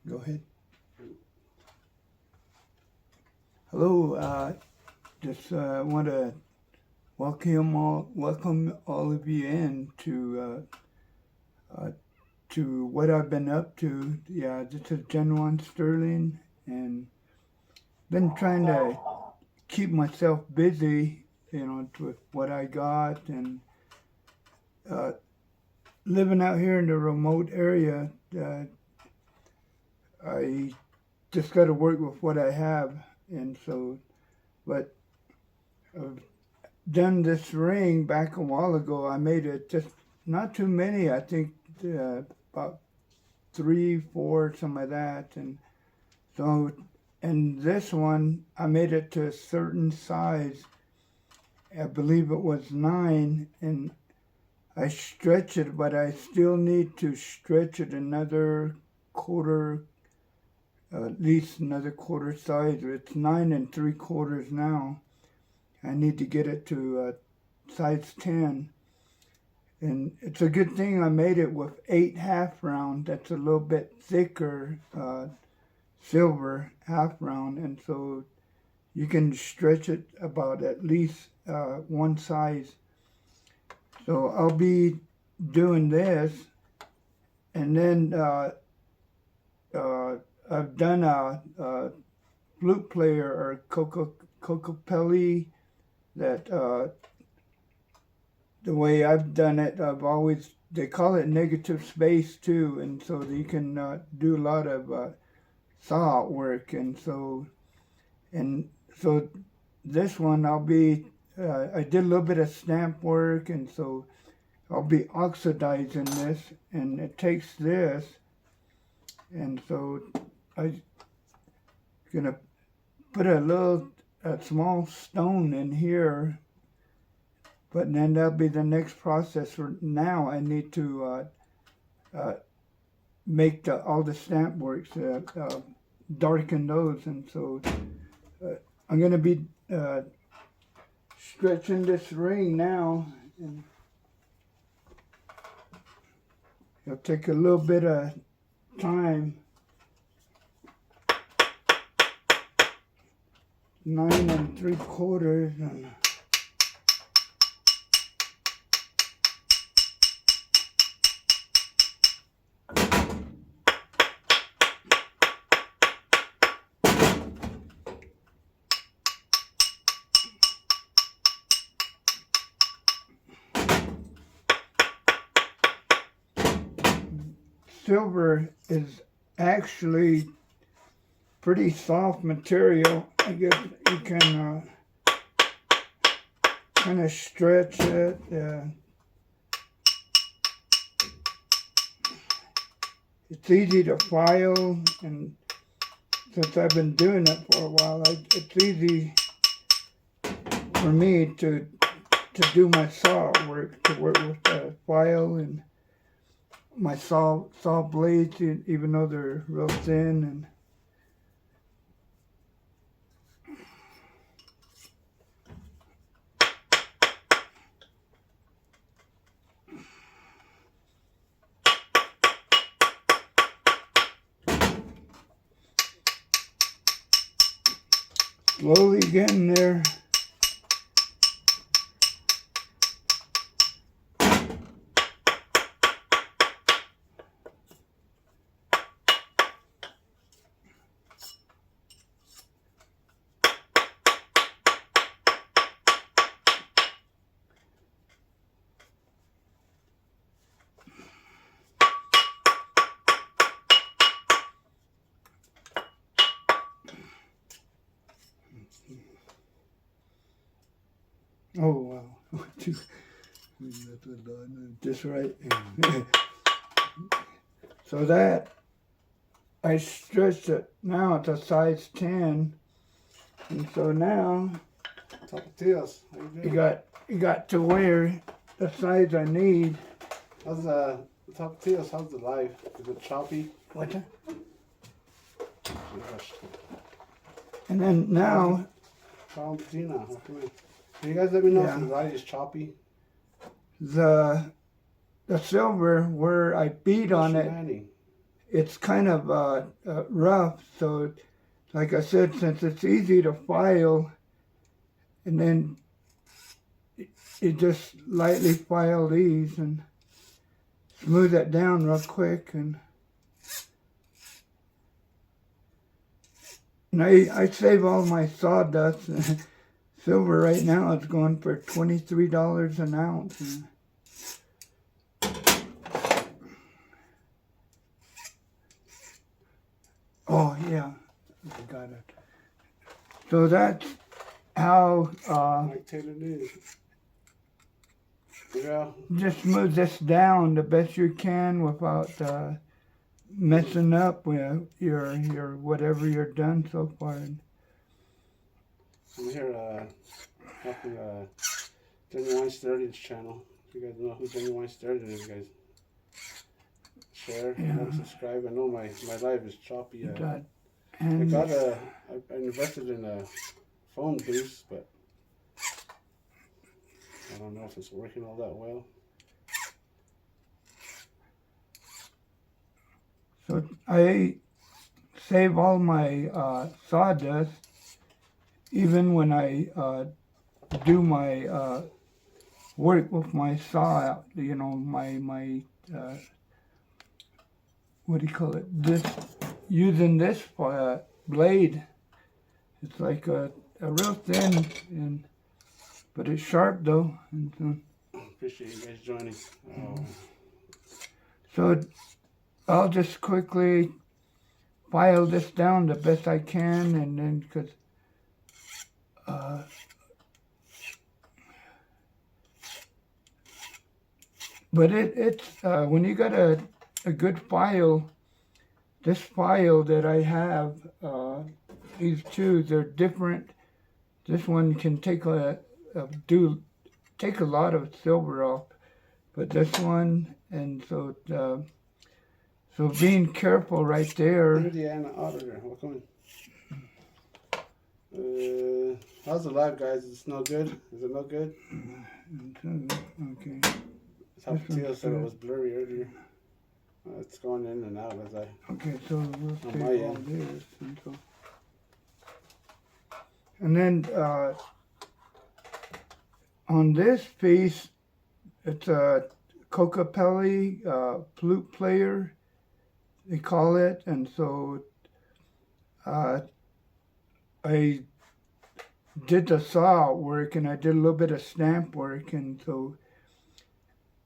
Go ahead. Hello. Just want to welcome all of you in to what I've been up to. Yeah, this is Gen One Sterling, and been trying to keep myself busy, with what I got, and uh, living out here in the remote area. I just got to work with what I have, and so, but I've done this ring back a while ago. I made it just not too many. I think about 3, 4, something like that. And so, and this one, I made it to a certain size. I believe it was 9, and I stretch it, but I still need to stretch it another quarter, at least another quarter size. It's 9 3/4 now. I need to get it to size 10. And it's a good thing I made it with 8 half round. That's a little bit thicker silver half round. And so you can stretch it about at least one size. So I'll be doing this. And then I've done a flute player or cocopelli that the way I've done it, they call it negative space too, and so you can do a lot of saw work, and so this one I did a little bit of stamp work, and so I'll be oxidizing this, and it takes this, and so I'm gonna put a small stone in here. But then that'll be the next process. For now, I need to make all the stamp works, darken those, and so I'm going to be stretching this ring now, and it'll take a little bit of time. 9 3/4 and silver is actually pretty soft material. I guess you can kind of stretch it. It's easy to file, and since I've been doing it for a while, it's easy for me to do my saw work, to work with the file and my saw blades, even though they're real thin. And slowly getting there. Oh wow, just right. So that I stretched it now to size 10, and so now you got to wear the size I need. How's the Tapatios? How's the life? Is it choppy? What's that? And then now. Valentina, can you guys let me know if the light is choppy? The silver where I beat on it, it's kind of rough. So, like I said, since it's easy to file, and then you just lightly file these and smooth it down real quick. And I save all my sawdust. Silver right now is going for $23 an ounce. Oh yeah, I got it. So that's how Like Taylor did. Yeah. just smooth this down the best you can without messing up with your whatever you're done so far. I'm here helping Genuine Sturdy's channel. If you guys know who Genuine Sturdy is, guys, share, like, subscribe. I know my life is choppy. I invested in a phone boost, but I don't know if it's working all that well. So I save all my sawdust, even when I do my work with my saw. You know, my what do you call it? This using this blade. It's like a real thin, but it's sharp though. And Appreciate you guys joining. so I'll just quickly file this down the best I can, and then because but it's when you got a good file, this file that I have, these two, they're different. This one can take a lot of silver off, but this one, and so being careful right there. Indiana auditor, welcome in. How's the live, guys? Is it no good? Is it no good? Okay. Tapatio said it was blurry earlier. It's going in and out as I. Okay, so we'll take my all end. this, and then on this piece, it's a Cocapelli flute player, they call it, and so I did the saw work and I did a little bit of stamp work, and so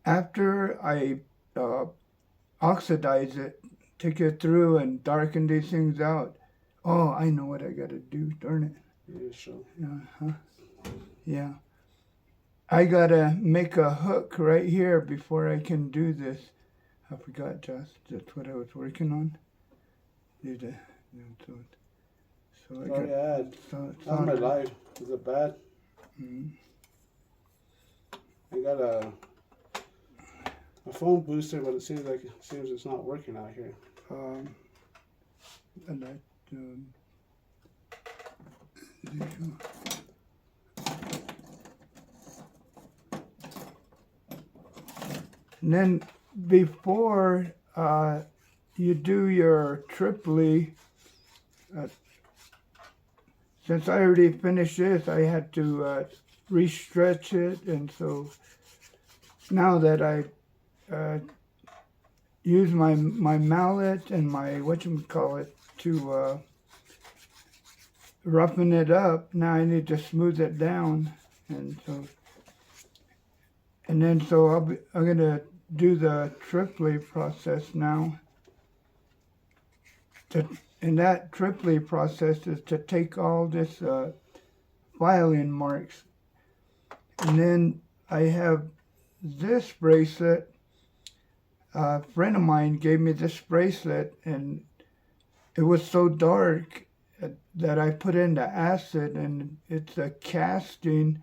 after I oxidize it, take it through and darken these things out. Oh, I know what I gotta do, darn it. Yeah, sure. Yeah. I gotta make a hook right here before I can do this. I forgot, Josh. That's what I was working on. So I Sorry, got. how's my live? Is it bad? Mm-hmm. I got a phone booster, but it seems it's not working out here. And I, and then before you do your triply, since I already finished this, I had to re-stretch it, and so now that I use my mallet and my whatchamacallit to roughen it up, now I need to smooth it down, and then I'm gonna do the triply process now. And that triply process is to take all this filing marks, and then I have this bracelet. A friend of mine gave me this bracelet, and it was so dark that I put in the acid, and it's a casting.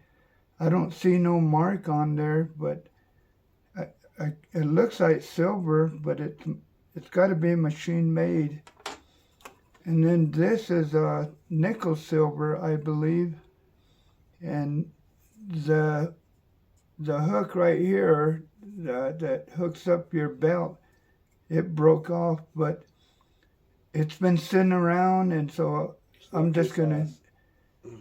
I don't see no mark on there, but it looks like silver, but it's got to be machine made. And then this is a nickel silver, I believe, and the hook right here that hooks up your belt, it broke off, but it's been sitting around, and so It's I'm not too just gonna. fast.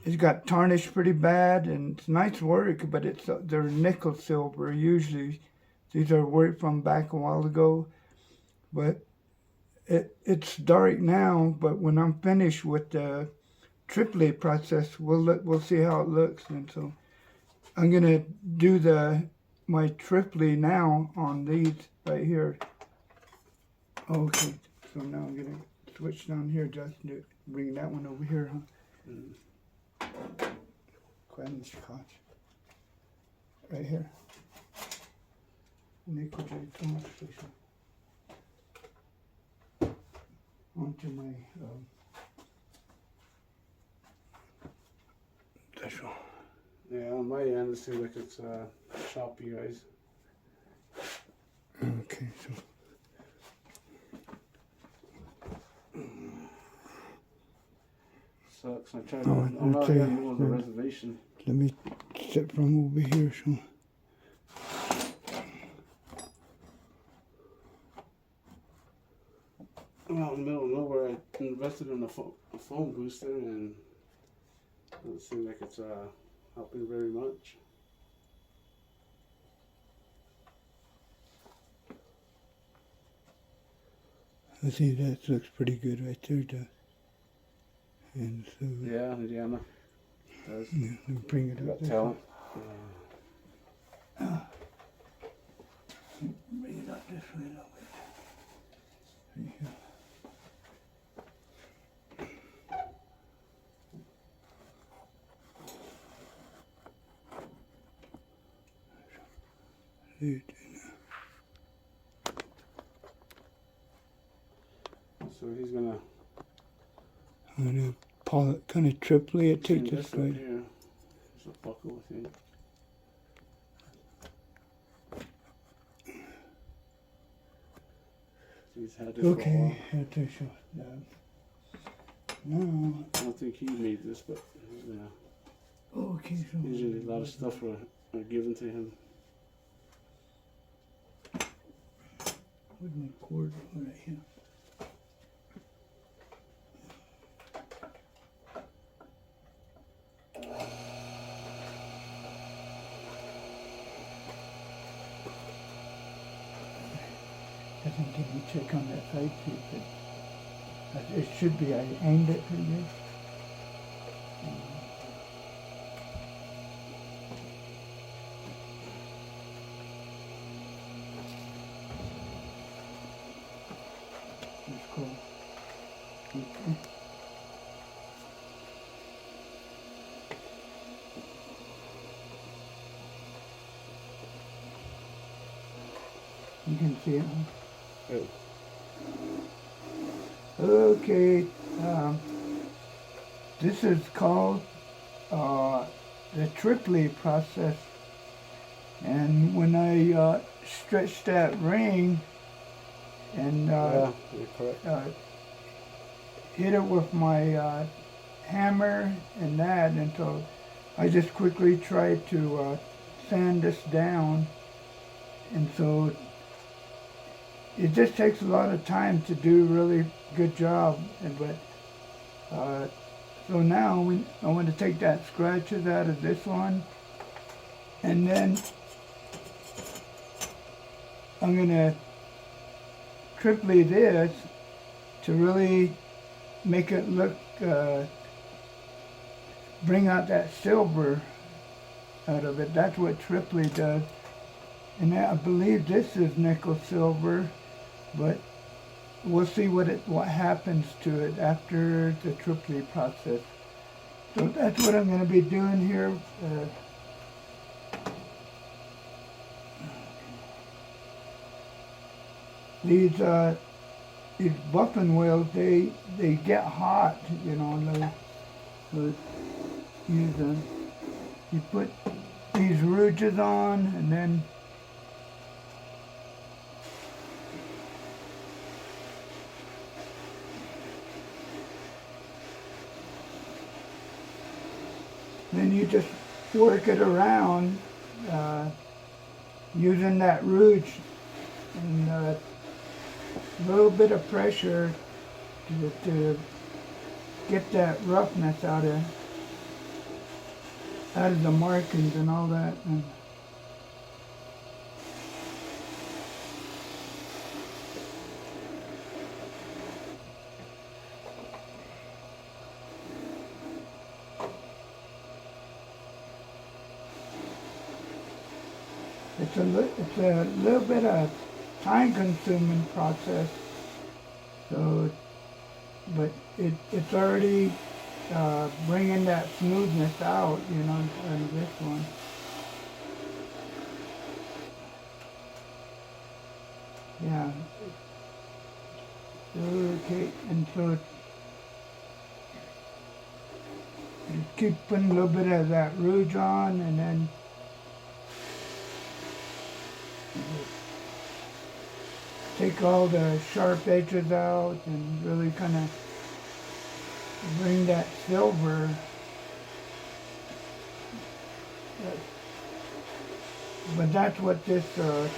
It's got tarnished pretty bad, and it's nice work, but they're nickel silver usually. These are work from back a while ago, but it's dark now. But when I'm finished with the triplet process, we'll see how it looks, and so I'm gonna do my triplet now on these right here. Okay, so now I'm gonna switch down here, Justin, to bring that one over here, huh? Mm. Go ahead and scotch. Right here. Nickel J Thomas station. Onto my this one. Yeah, on my end, it seems like it's choppy, guys. Okay, so Sucks. I tried. Oh, I'm not okay. in the middle of the reservation. let me sit from over here. So I'm out in the middle of nowhere. I invested in a phone booster, and it doesn't seem like it's helping very much. I see that looks pretty good right there, Doug. And so Yeah, Indiana does. yeah, let me bring it You up. got talent. Bring it up this way a little bit. Right here. So he's gonna I'm gonna pull it kind of triply it, take change this this right side. here. There's a buckle, I think. He's had this for a Okay, while. here to show. Now, I don't think he made this, but he's gonna. okay, so Usually a lot of stuff are given to him. where's my cord? Right here. Doesn't give me check on that side piece, but it should be. I aimed it pretty good. That's cool. Okay. You can see it, huh? Good. Okay, this is called the triplet process. And when I stretch that ring and Yeah, you're correct. hit it with my hammer and that, and so I just quickly try to sand this down, and so it just takes a lot of time to do a really good job. But so now I want to take that scratches out of this one, and then I'm gonna triplet this to really make it look, bring out that silver out of it. That's what triplet does. And I believe this is nickel silver, but we'll see what happens to it after the triplet process. So that's what I'm going to be doing here. These buffing wheels, they get hot, you know, and you put these rouges on, and then you just work it around using that rouge, and a little bit of pressure to get that roughness out of the markings and all that. And it's a little bit of time-consuming process. So, but it's already bringing that smoothness out, you know, in this one. Yeah. Okay, and so you keep putting a little bit of that rouge on, and then take all the sharp edges out and really kind of bring that silver. But that's what this slipped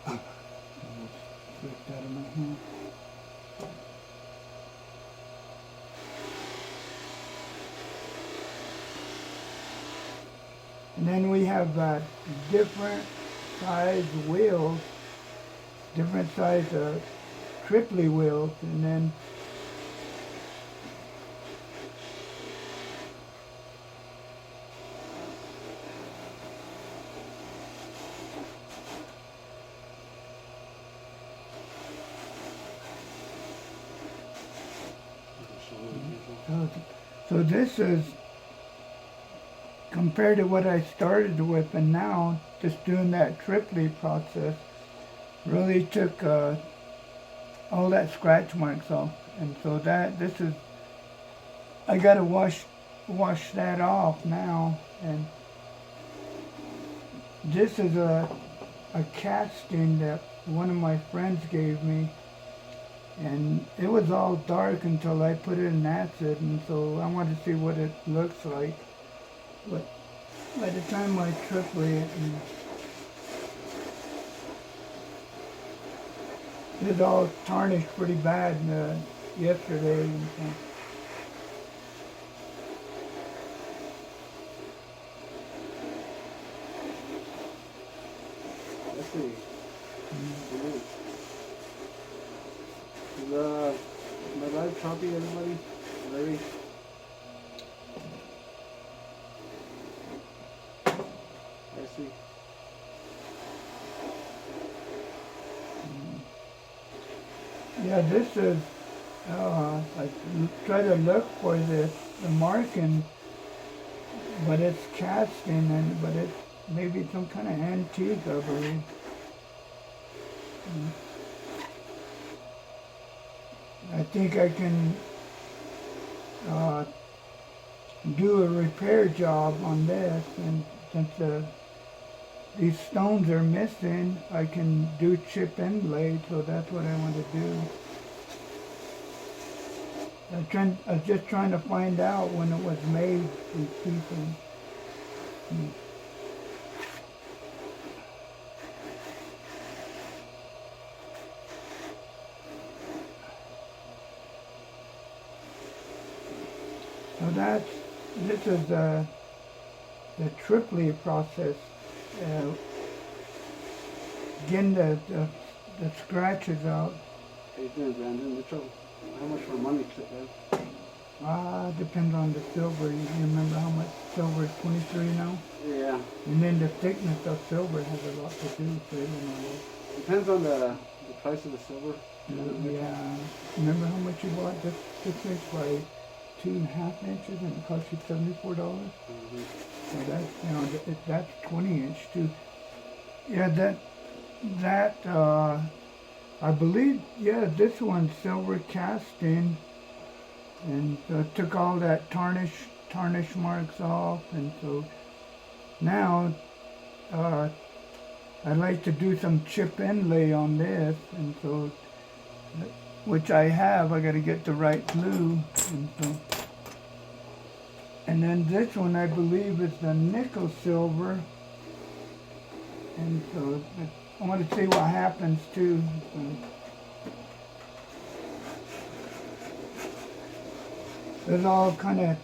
out of my hand. And then we have different size wheels, different size triply wheels, and then so this is compared to what I started with, and now just doing that triply process really took all that scratch marks off. And so this is, I gotta wash that off now. And this is a casting that one of my friends gave me, and it was all dark until I put it in acid, and so I wanted to see what it looks like. But by the time I triply it, it was all tarnished pretty bad yesterday. And so. Let's see. My live copy, everybody? Ready? I see. Yeah, this is, I try to look for the marking, but it's casting, but it's maybe some kind of antique, I believe. I think I can do a repair job on this, and since these stones are missing, I can do chip inlay, so that's what I want to do. I was just trying to find out when it was made, these pieces. So this is the triply process. Getting the scratches out. How you doing, Brandon? How much for money clip, man? Depends on the silver. You remember how much silver is 23 now? Yeah. And then the thickness of silver has a lot to do with it. Depends on the price of the silver. Yeah. Remember how much you bought this 6 inch by 2.5 inches, and it cost you $74? Mm-hmm. So that's 20 inch too. Yeah, that I believe, yeah, this one's silver casting, and so it took all that tarnish marks off, and so now I'd like to do some chip inlay on this, and so, which I have. I got to get the right glue, and so. And then this one, I believe, is the nickel silver. And so I want to see what happens too. there's all kind of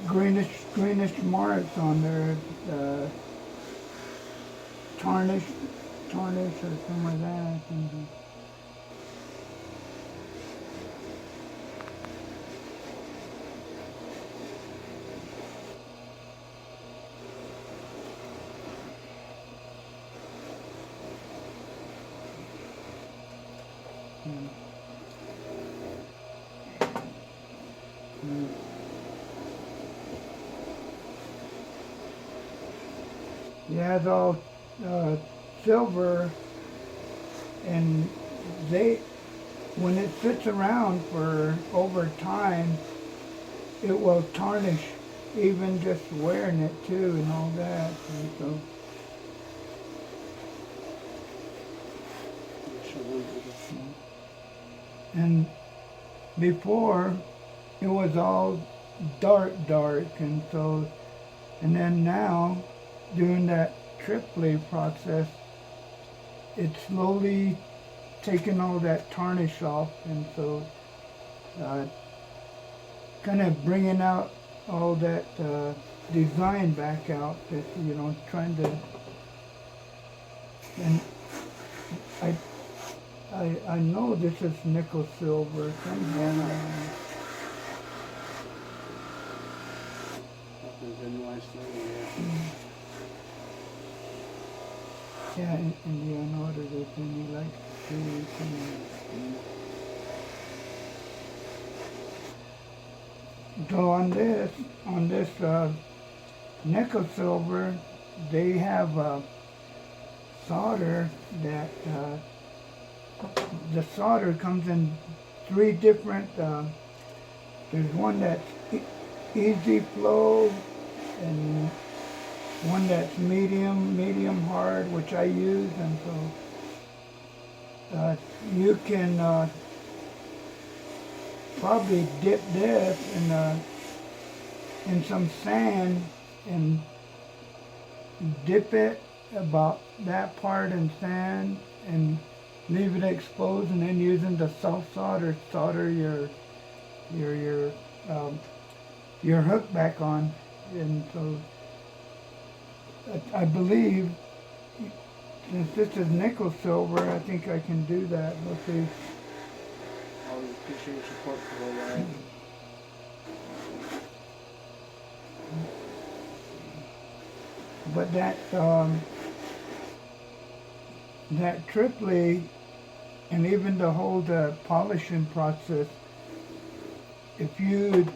greenish marks on there, tarnish or something like that. And, yeah, it's all silver, and when it sits around for over time, it will tarnish, even just wearing it too, and all that. And so, and before, it was all dark, and so, and then now, doing that triply process, it's slowly taking all that tarnish off, and so kind of bringing out all that design back out, that, trying to, and I know this is nickel silver somewhere. Yeah, and you know that it's in like so on this nickel silver, they have solder that the solder comes in three different. There's one that's easy flow, and one that's medium hard, which I use, and so you can probably dip this in some sand and dip it about that part in sand and leave it exposed, and then using the soft solder your hook back on. And so I believe, since this is nickel silver, I think I can do that. Let's see. I appreciate your support for that. But that triply, and even to hold the polishing process, if you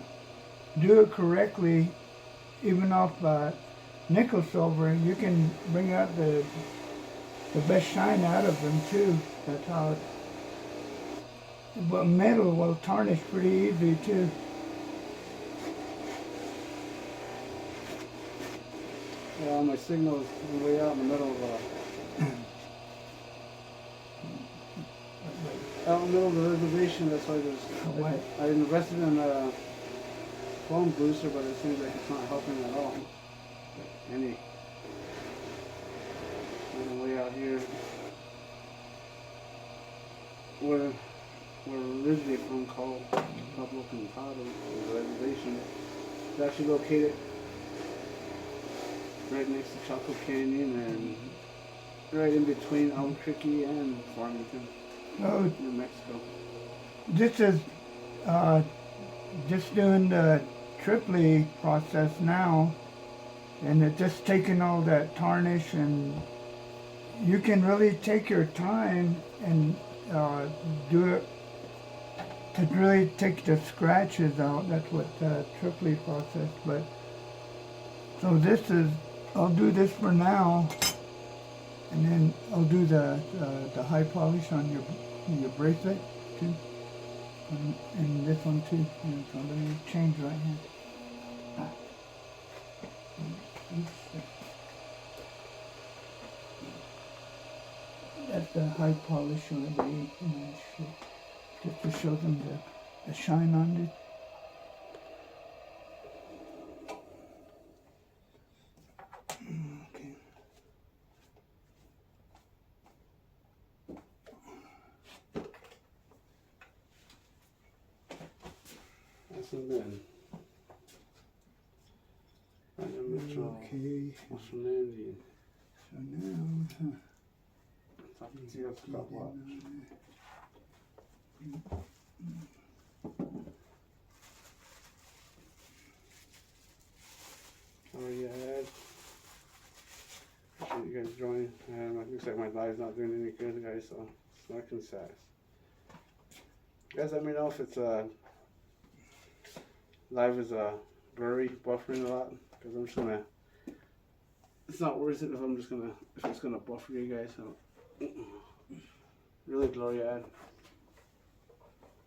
do it correctly, even off nickel silver, you can bring out the best shine out of them too. That's how it, but metal will tarnish pretty easy too. Yeah, my signal is way out in the middle of out in the middle of the reservation. That's why I invested in a phone booster, but it seems like it's not helping at all. Any way out here, we're originally from called Pablo Pintado, the reservation. It's actually located right next to Chaco Canyon and right in between Albuquerque and Farmington, New Mexico. This is just doing the triply process now, and it's just taking all that tarnish, and you can really take your time and do it to really take the scratches out. That's what the triply process. But so this is, I'll do this for now, and then I'll do the high polish on your bracelet too, and this one too. And so let me change right here. That's the high polish already, just to show them the shine on it. Okay. Hasn't been. Mitchell. Okay. Western Indian. So now, Talking to you about stopwatch. Oh yeah. Appreciate you guys joining. It looks like my live's not doing any good, guys, so it's not concise. Guys, let me know if it's live is blurry, buffering a lot, because I'm just gonna. It's not worth it if it's gonna buffer you guys. So really blurry ad.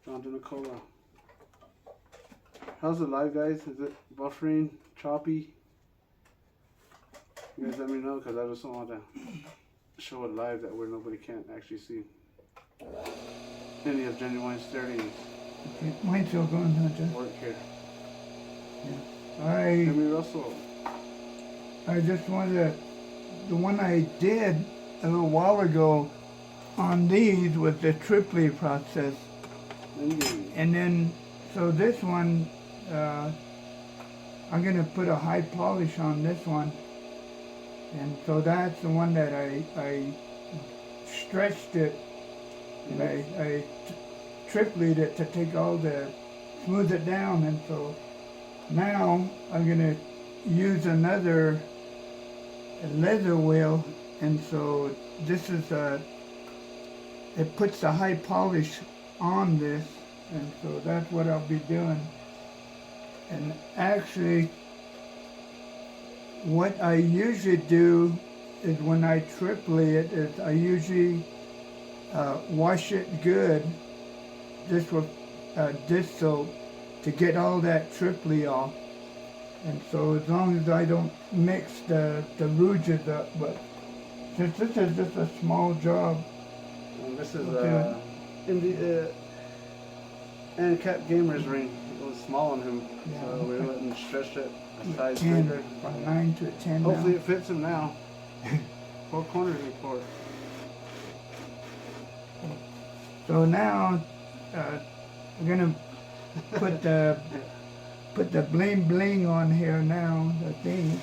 John to Nicola. How's it live, guys? Is it buffering, choppy? You guys let me know, because I just don't want to show it live that where nobody can't actually see any of Genuine Sturdy's okay, mine's still going, huh, Jeff? work here. I Jimmy Russell. just wanted the one I did a little while ago on these was the triply process. Indeed. And then, so this one, I'm gonna put a high polish on this one. And so that's the one that I stretched it, and I triplied it to take all the, smooth it down. And so now I'm gonna use another leather wheel, and so this is it puts the high polish on this, and so that's what I'll be doing. And actually, what I usually do is when I triply it, is I usually wash it good, just with dish soap, to get all that triply off. And so as long as I don't mix the rouges up, but since this is just a small job. And this is Okay. in the Cap Gamer's ring. It was small on him, Yeah, so we okay. went and stretched it a size 10, bigger. from 9 to 10 Hopefully now. it fits him now. 4 corners report. So now we're gonna put the bling bling on here now, the thing.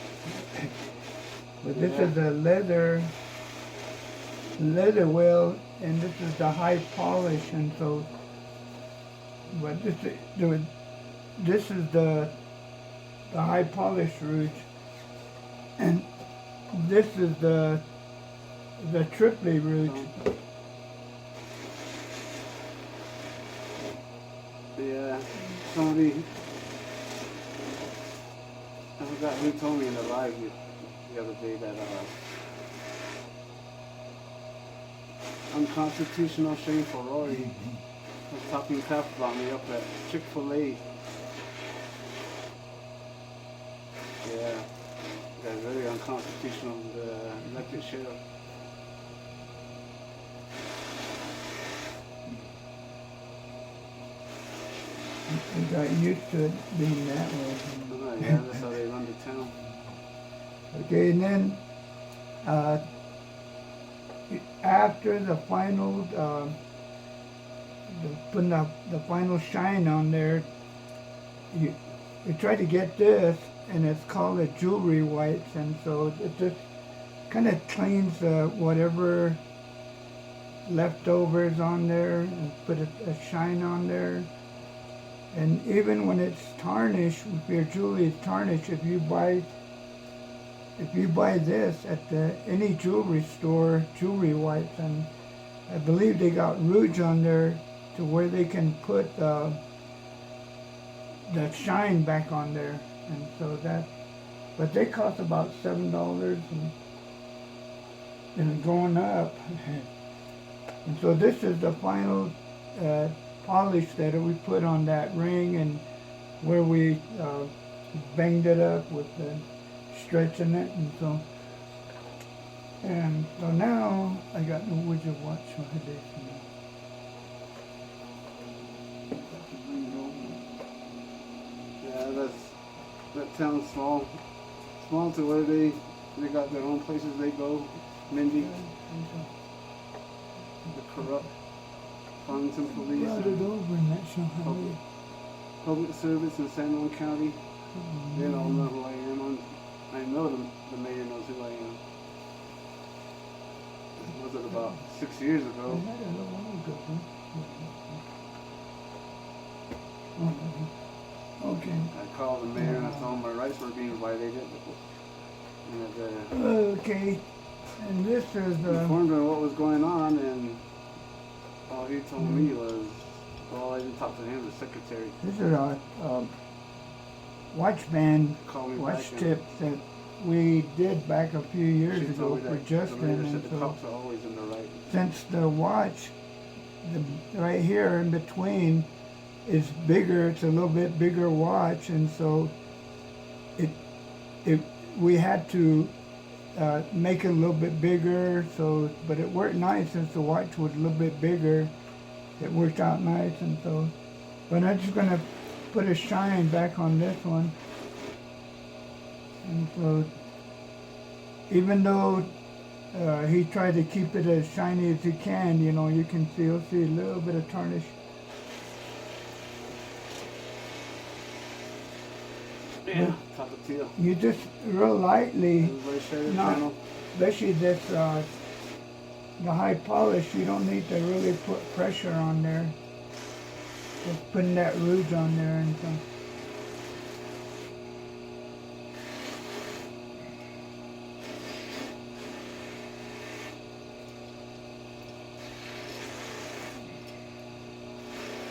But this is the leather wheel, and this is the high polish, and so. But this is the high polish rouge, and this is the triply rouge. Yeah, somebody, I forgot who told me in the live the other day that unconstitutional, shameful Rory was talking crap about me up at Chick-fil-A. Yeah, that's very unconstitutional, the elected sheriff. We got used to it being that way. Yeah, that's how they run the town. Okay, and then after the final, putting the final shine on there, you try to get this, and it's called a jewelry whites, and so it just kind of cleans whatever leftovers on there and put a shine on there. And even when it's tarnished, if your jewelry is tarnished, if you buy this at any jewelry store, jewelry whites, and I believe they got rouge on there to where they can put the shine back on there, and so that. But they cost about $7 and going up. And so this is the final polish that we put on that ring, and where we banged it up with the stretching it, and so now I got no widget watch for this now. Yeah, that town's small to where they got their own places they go. Mindy, the corrupt Farmington police. Brought it over and that shall have it. public service in San Juan County. They don't know who I am. I know the mayor knows who I am. Was it about 6 years ago? Okay. I called the mayor and I told him my rights were being violated. And Okay. And this is informed him what was going on, and all he told me was, well, I didn't talk to him, the secretary. this is a watch band, Called me watch back tip that we did back a few years she ago told me for that Justin. the mayor And said the so cops are always in the right. since the watch, right here in between, is bigger, it's a little bit bigger watch, and so we had to make it a little bit bigger. So, but it worked nice since the watch was a little bit bigger. It worked out nice, and so. But I'm just gonna put a shine back on this one, and so even though he tried to keep it as shiny as he can, you know, you can still see a little bit of tarnish. Yeah, top of teal. You just real lightly, Everybody share the No. channel. especially this, the high polish, you don't need to really put pressure on there. Just putting that rouge on there and so.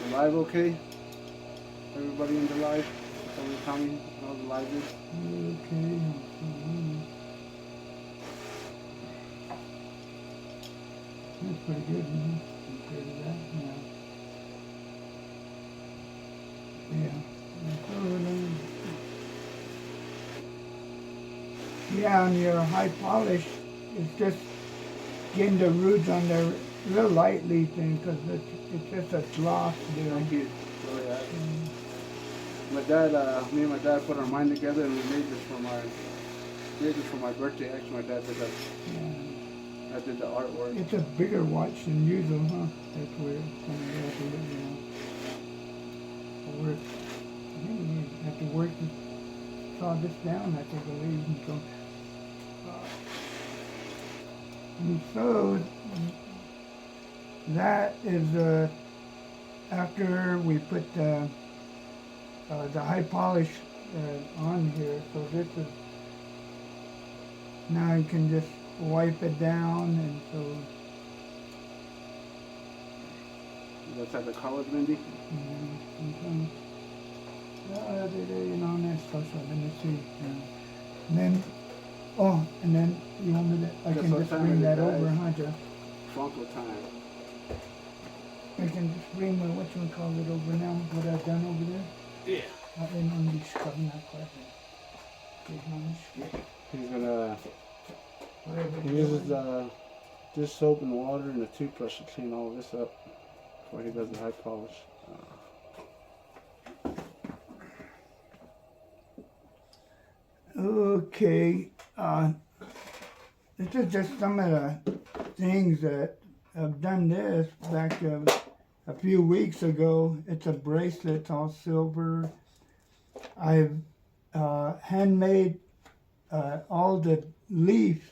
The live okay? Everybody in the live? Tell me, Tommy, how the live is. Okay. That's pretty good, isn't it? Compared to that, yeah. Yeah, on your high polish, it's just getting the rouge on there real lightly thing, because it's just a gloss there. Thank you. Really, my dad, me and my dad put our mind together and we made this for my birthday. Actually, my dad did that. Yeah. I did the artwork. It's a bigger watch than usual, huh? That's weird. Work. I think we have to work to saw this down, I think, believe. And so that is after we put the high polish on here. So this is, now you can just wipe it down, and so That's at the college, Mindy? sometimes, you know, that's special. Let me see. And then, oh, and then you want me to, I Guess can what just time bring it is, that guys? over, huh, Jeff? Franco time. I can just bring my, whatchamacallit over now, what I've done over there. Yeah. I didn't know you scrubbing that part. He's gonna, he uses dish soap and water and a toothbrush to clean all this up before he does the high polish. Okay, this is just some of the things that I've done this back a few weeks ago. It's a bracelet, it's all silver. I've handmade all the leaves,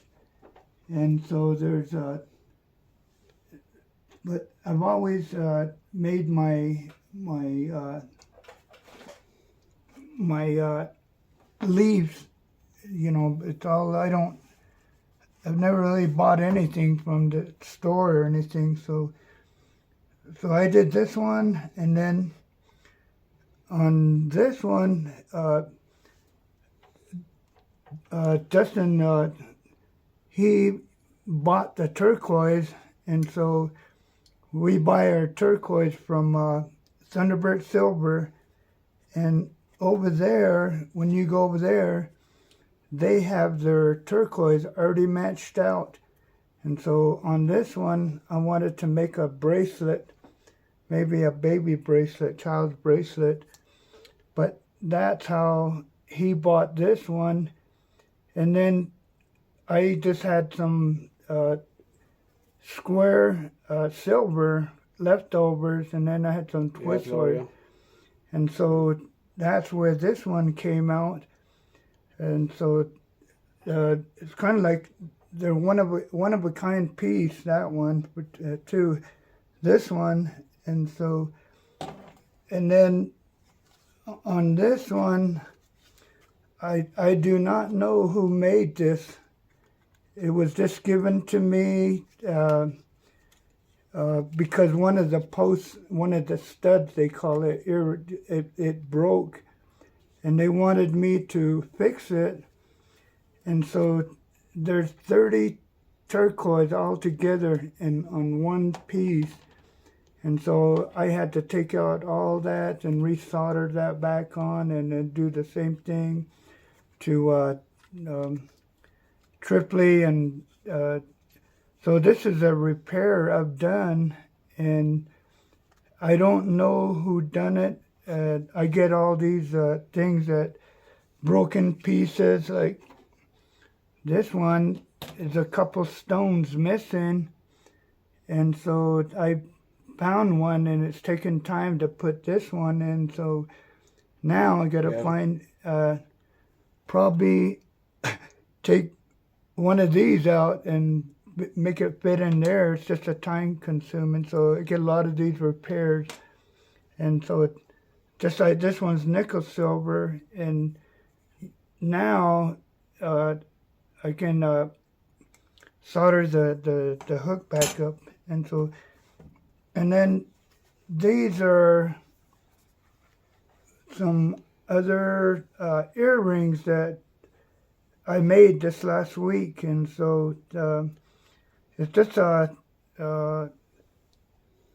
and so there's but I've always made my leaves, you know, it's all, I've never really bought anything from the store or anything, so I did this one, and then on this one, Justin, he bought the turquoise, and so we buy our turquoise from Thunderbird Silver, and over there, when you go over there, they have their turquoise already matched out. And so on this one, I wanted to make a bracelet, maybe a baby bracelet, child's bracelet. But that's how he bought this one. And then I just had some square silver leftovers, and then I had some twist Gloria. and so that's where this one came out. And so it's kind of like they're one of a kind piece, that one, but to this one. And so, and then on this one, I do not know who made this. It was just given to me because one of the studs, they call it, it broke, and they wanted me to fix it. And so there's 30 turquoise all together on one piece. And so I had to take out all that and resolder that back on, and then do the same thing to triply. And so this is a repair I've done, and I don't know who done it. I get all these things that broken pieces, like this one is a couple stones missing, and so I found one, and it's taken time to put this one in. So now I gotta find probably take one of these out and make it fit in there. It's just a time consuming, so I get a lot of these repairs. And so it just like this one's nickel silver, and now I can solder the hook back up. And so, and then these are some other earrings that I made this last week. And so it's just a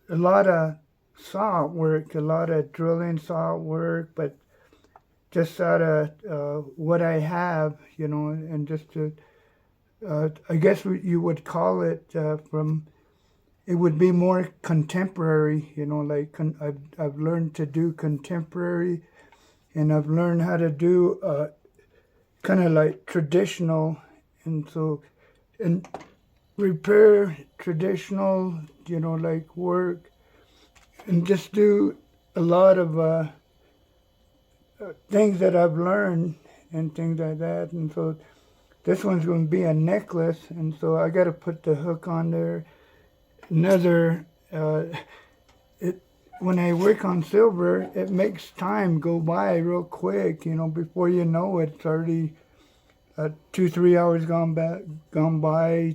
lot of saw work, a lot of drilling saw work, but just out of what I have, and just to, I guess you would call it it would be more contemporary, like I've learned to do contemporary, and I've learned how to do kind of like traditional, and so, and repair traditional, like work, and just do a lot of things that I've learned and things like that. And so this one's going to be a necklace, and so I got to put the hook on there. Another, when I work on silver, it makes time go by real quick. Before you know it, it's already 2-3 hours gone by.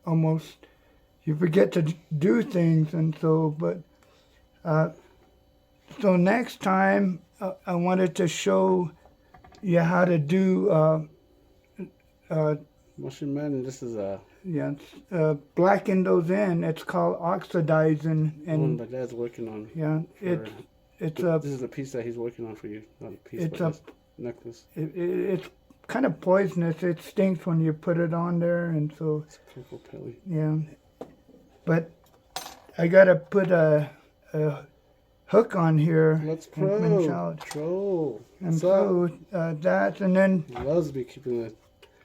Almost, you forget to do things, and so. But so next time, I wanted to show you how to do. Mushroom Man, and this is blacken those in. It's called oxidizing, and one my dad's working on. Yeah, this is a piece that he's working on for you, not a piece, it's but a necklace. It's kind of poisonous. It stinks when you put it on there, and so It's purple pelly. Yeah, but I gotta put a hook on here. Let's and pinch out. Troll. And so that, and then He loves to be keeping the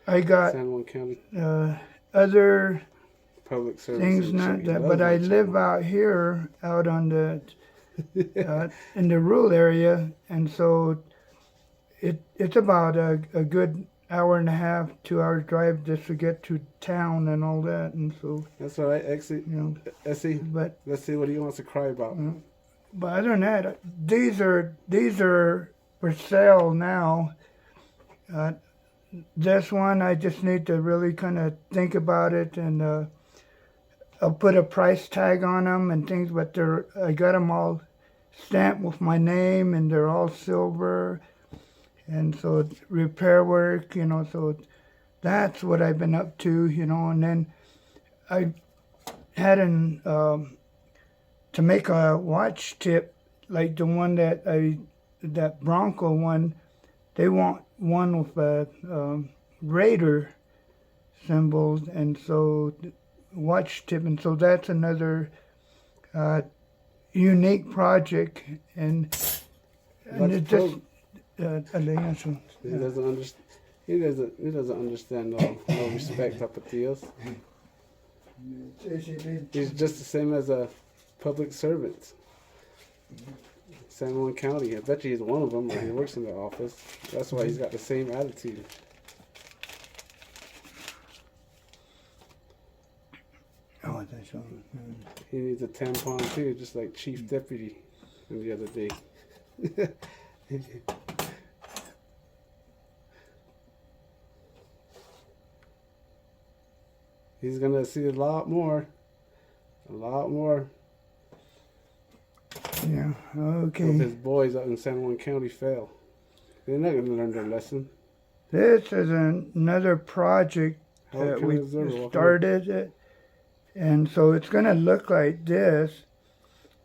I got San Juan County other public service things, not that, but I live out here, out on the in the rural area, and so it's about a good hour and a half, 2 hours drive just to get to town and all that. And so that's all right. Actually, Essie, but let's see what he wants to cry about. But other than that, these are for sale now. This one, I just need to really kind of think about it, and I'll put a price tag on them and things. But I got them all stamped with my name, and they're all silver. And so it's repair work, so that's what I've been up to, and then I had to make a watch tip, like the one that Bronco one. They want one with a Raider symbol, and so watch tip, and so that's another unique project, and it just he doesn't understand no respect up at Dios. He's just the same as a public servant. San Juan County. I bet you he's one of them, or he works in the office. That's why he's got the same attitude. Oh, that's all. He needs a tampon too, just like Chief Deputy the other day. He's gonna see a lot more. A lot more. Yeah, If okay. his boys out in San Juan County fail. They're not gonna learn their lesson. This is another project How that can we observe what can started it. And so it's going to look like this.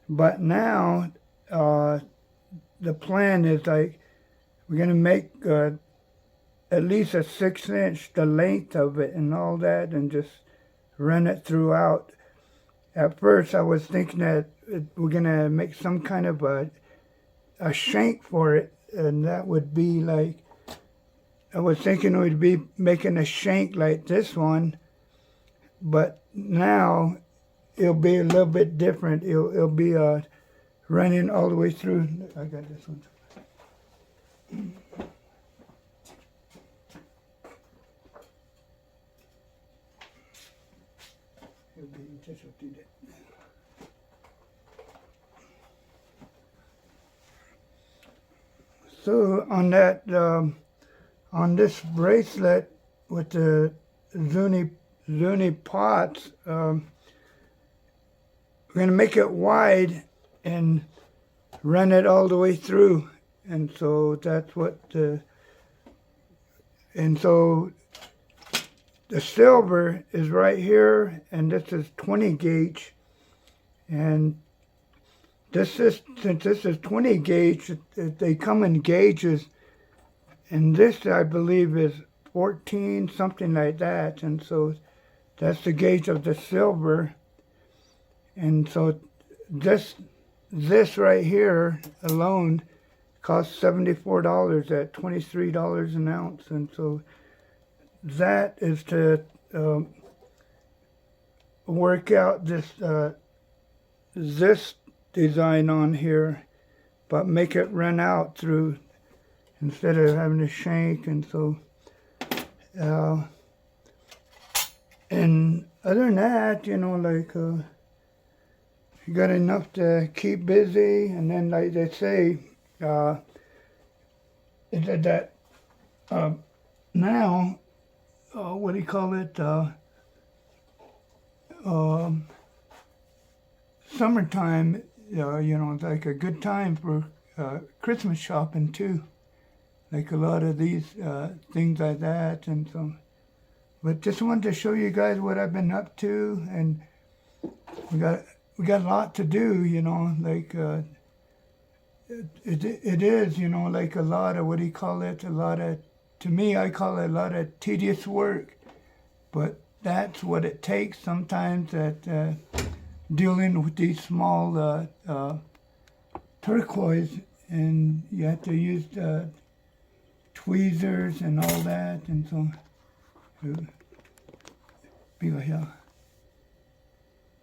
But now the plan is like we're going to make at least a 6-inch, the length of it and all that, and just run it throughout. At first I was thinking that we're going to make some kind of a shank for it, and that would be like, I was thinking we'd be making a shank like this one, but now it'll be a little bit different. It'll be running all the way through. I got this one. It'll be just what you did. So on that, on this bracelet with the Zuni pots, we're going to make it wide and run it all the way through. And so that's what and so the silver is right here, and this is 20 gauge. And this is, since this is 20 gauge, they come in gauges. And this, I believe, is 14, something like that. And so that's the gauge of the silver. And so this right here alone costs $74 at $23 an ounce. And so that is to work out this design on here, but make it run out through instead of having a shank. And so and other than that, you know, like you got enough to keep busy. And then like they say, is that now what do you call it, summertime, you know, it's like a good time for Christmas shopping too. Like a lot of these things like that. And so, but just wanted to show you guys what I've been up to, and we got a lot to do, you know, like it is, you know, like a lot of, what do you call it, a lot of, to me, I call it a lot of tedious work, but that's what it takes sometimes at dealing with these small turquoise, and you have to use tweezers and all that. And so be like, yeah.